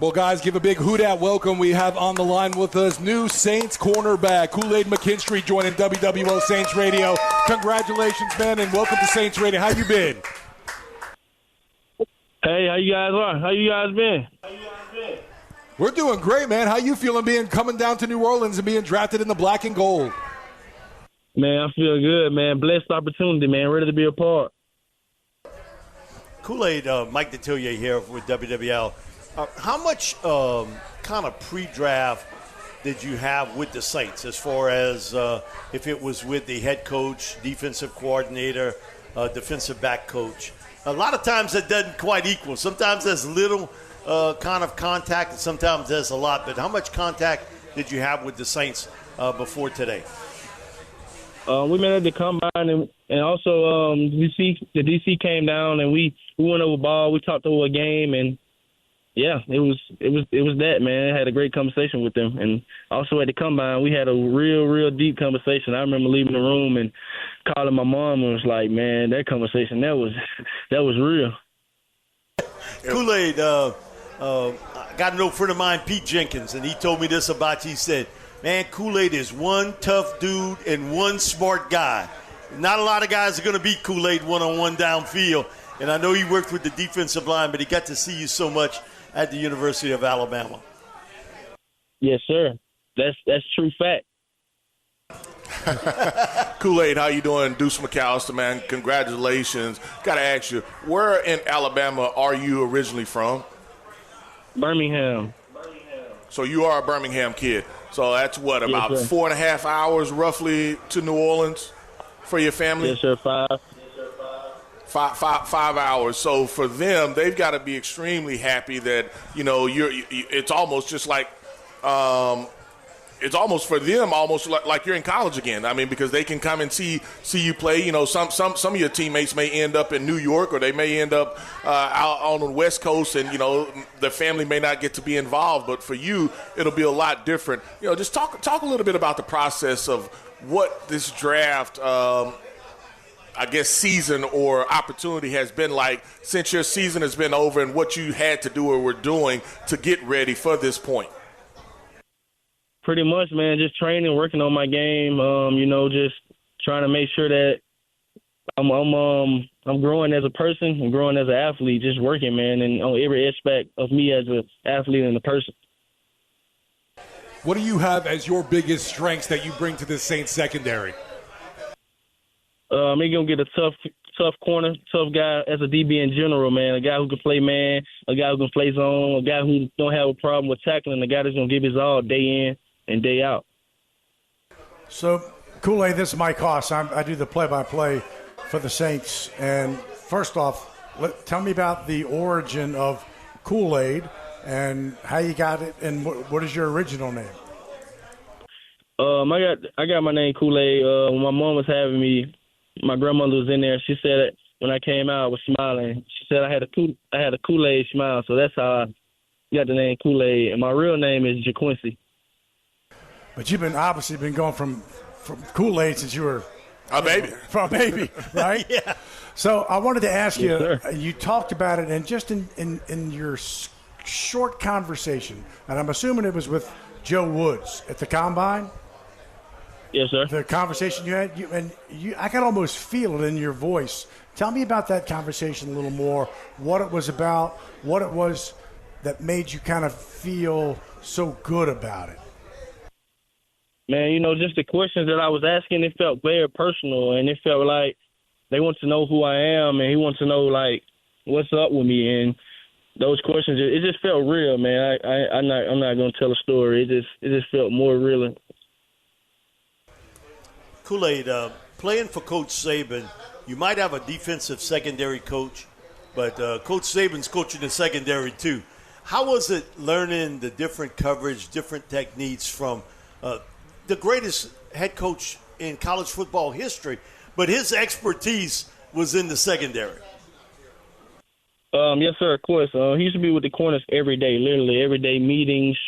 Well, guys, give a big hoot-out welcome. We have on the line with us new Saints cornerback, Kool-Aid McKinstry, joining WWL Saints Radio. Congratulations, man, and welcome to Saints Radio. How you been? Hey, how you guys are? How you guys been? We're doing great, man. How you feeling coming down to New Orleans and being drafted in the black and gold? Man, I feel good, man. Blessed opportunity, man. Ready to be a part. Kool-Aid, Mike Detillier here with WWL. How much kind of pre-draft did you have with the Saints as far as if it was with the head coach, defensive coordinator, defensive back coach? A lot of times it doesn't quite equal. Sometimes there's little kind of contact and sometimes there's a lot. But how much contact did you have with the Saints before today? We met at the combine and also the DC came down and we went over ball. We talked over a game and yeah, it was that, man. I had a great conversation with them. And also at the combine, we had a real deep conversation. I remember leaving the room and calling my mom and was like, man, that conversation, that was real. Kool-Aid, I got an old friend of mine, Pete Jenkins, and he told me this about you. He said, man, Kool-Aid is one tough dude and one smart guy. Not a lot of guys are going to beat Kool-Aid one-on-one downfield. And I know he worked with the defensive line, but he got to see you so much at the University of Alabama. Yes, sir. That's true fact. Kool-Aid, how you doing? Deuce McAllister, man. Congratulations. Got to ask you, where in Alabama are you originally from? Birmingham. So you are a Birmingham kid. So that's what, about yes, 4.5 hours roughly to New Orleans for your family? Yes, sir, 5. 5 hours. So for them, they've got to be extremely happy that, you know, it's almost just like it's almost for them almost like you're in college again. I mean, because they can come and see you play. You know, some of your teammates may end up in New York or they may end up out on the West Coast, and you know their family may not get to be involved. But for you, it'll be a lot different. You know, just talk a little bit about the process of what this draft I guess season or opportunity has been like since your season has been over, and what you had to do or were doing to get ready for this point. Pretty much, man, just training, working on my game, you know, just trying to make sure that I'm growing as a person and growing as an athlete, just working, man, and on every aspect of me as an athlete and a person. What do you have as your biggest strengths that you bring to this Saints secondary? I'm going to get a tough corner, tough guy as a DB in general, man. A guy who can play man, a guy who can play zone, a guy who don't have a problem with tackling, a guy that's going to give his all day in and day out. So, Kool-Aid, this is Mike Hoss. I do the play-by-play for the Saints. And first off, tell me about the origin of Kool-Aid and how you got it, and what is your original name? I got my name Kool-Aid. When my mom was having me, my grandmother was in there. She said that when I came out, I was smiling. She said I had a Kool-Aid smile, so that's how I got the name Kool-Aid. And my real name is JaQuincy. But you've obviously been going from Kool-Aid since you were a baby. From a baby, right? Yeah. So I wanted to ask you. Sir. You talked about it, and just in your short conversation, and I'm assuming it was with Joe Woods at the Combine. Yes, sir. The conversation you had, I could almost feel it in your voice. Tell me about that conversation a little more, what it was about, what it was that made you kind of feel so good about it. Man, you know, just the questions that I was asking, it felt very personal, and it felt like they want to know who I am, and he wants to know, like, what's up with me. And those questions, it just felt real, man. I'm not going to tell a story. It just felt more real. Kool-Aid, playing for Coach Saban, you might have a defensive secondary coach, but Coach Saban's coaching the secondary too. How was it learning the different coverage, different techniques from the greatest head coach in college football history, but his expertise was in the secondary? Yes, sir, of course. He used to be with the corners every day, literally every day, meetings,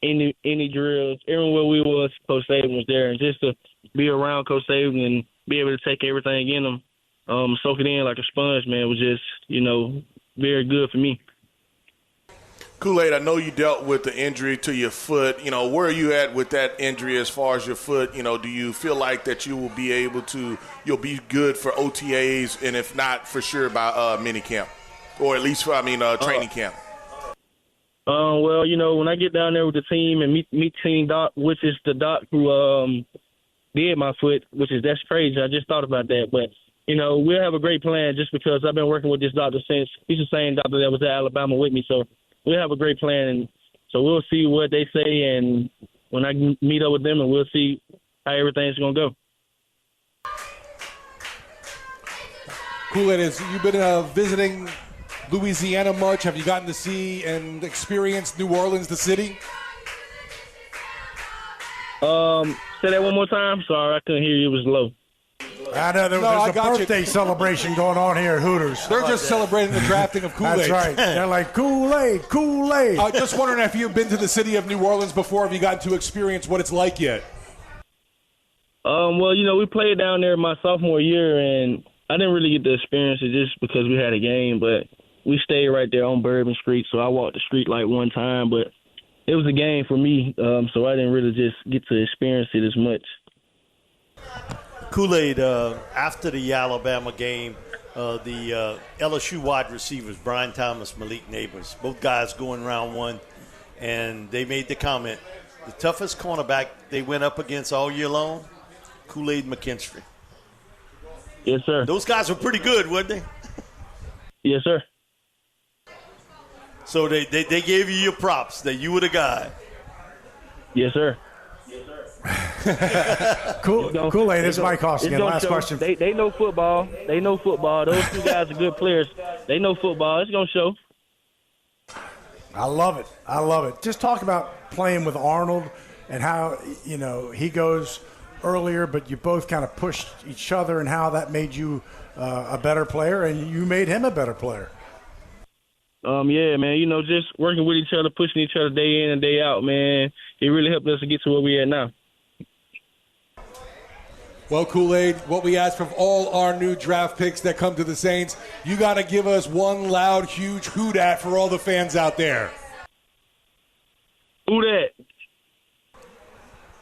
any drills. Everywhere we was, Coach Saban was there. And just to be around Coach Saban and be able to take everything in him, soak it in like a sponge, man, was just, you know, very good for me. Kool-Aid, I know you dealt with the injury to your foot. You know, where are you at with that injury as far as your foot? You know, do you feel like that you will be able to, you'll be good for OTAs, and if not, for sure by mini camp, or at least for, training camp? Well, you know, when I get down there with the team and meet Team Doc, which is the doc who did my foot, that's crazy. I just thought about that, but you know, we'll have a great plan just because I've been working with this doctor since he's the same doctor that was at Alabama with me, so. We'll have a great plan, and so we'll see what they say, and when I meet up with them, and we'll see how everything's going to go. Kool-Aid, you've been visiting Louisiana much? Have you gotten to see and experience New Orleans, the city? Say that one more time. Sorry, I couldn't hear you. It was low. I know there's a birthday celebration going on here at Hooters. They're just celebrating the drafting of Kool-Aid. That's right. They're like, Kool-Aid, Kool-Aid. Just wondering if you've been to the city of New Orleans before. Have you gotten to experience what it's like yet? Well, you know, we played down there my sophomore year, and I didn't really get to experience it just because we had a game, but we stayed right there on Bourbon Street, so I walked the street like one time, but it was a game for me, so I didn't really just get to experience it as much. Kool-Aid, after the Alabama game, the LSU wide receivers, Brian Thomas, Malik Neighbors, both guys going round one, and they made the comment, the toughest cornerback they went up against all year long, Kool-Aid McKinstry. Yes, sir. Those guys were pretty good, weren't they? Yes, sir. So they gave you your props that you were the guy. Yes, sir. Kool-Aid, this is Mike Hoss again. Last question. They know football. They know football. Those two guys are good players. They know football. It's going to show. I love it. I love it. Just talk about playing with Arnold and how, you know, he goes earlier, but you both kind of pushed each other and how that made you a better player and you made him a better player. Yeah, man, you know, just working with each other, pushing each other day in and day out, man, it really helped us to get to where we're at now. Well, Kool-Aid, what we ask from all our new draft picks that come to the Saints, you got to give us one loud, huge hoot-at for all the fans out there. Hoot-at.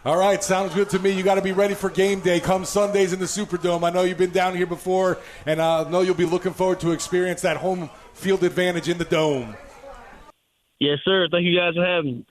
All right, sounds good to me. You got to be ready for game day come Sundays in the Superdome. I know you've been down here before, and I know you'll be looking forward to experience that home field advantage in the Dome. Yes, sir. Thank you guys for having me.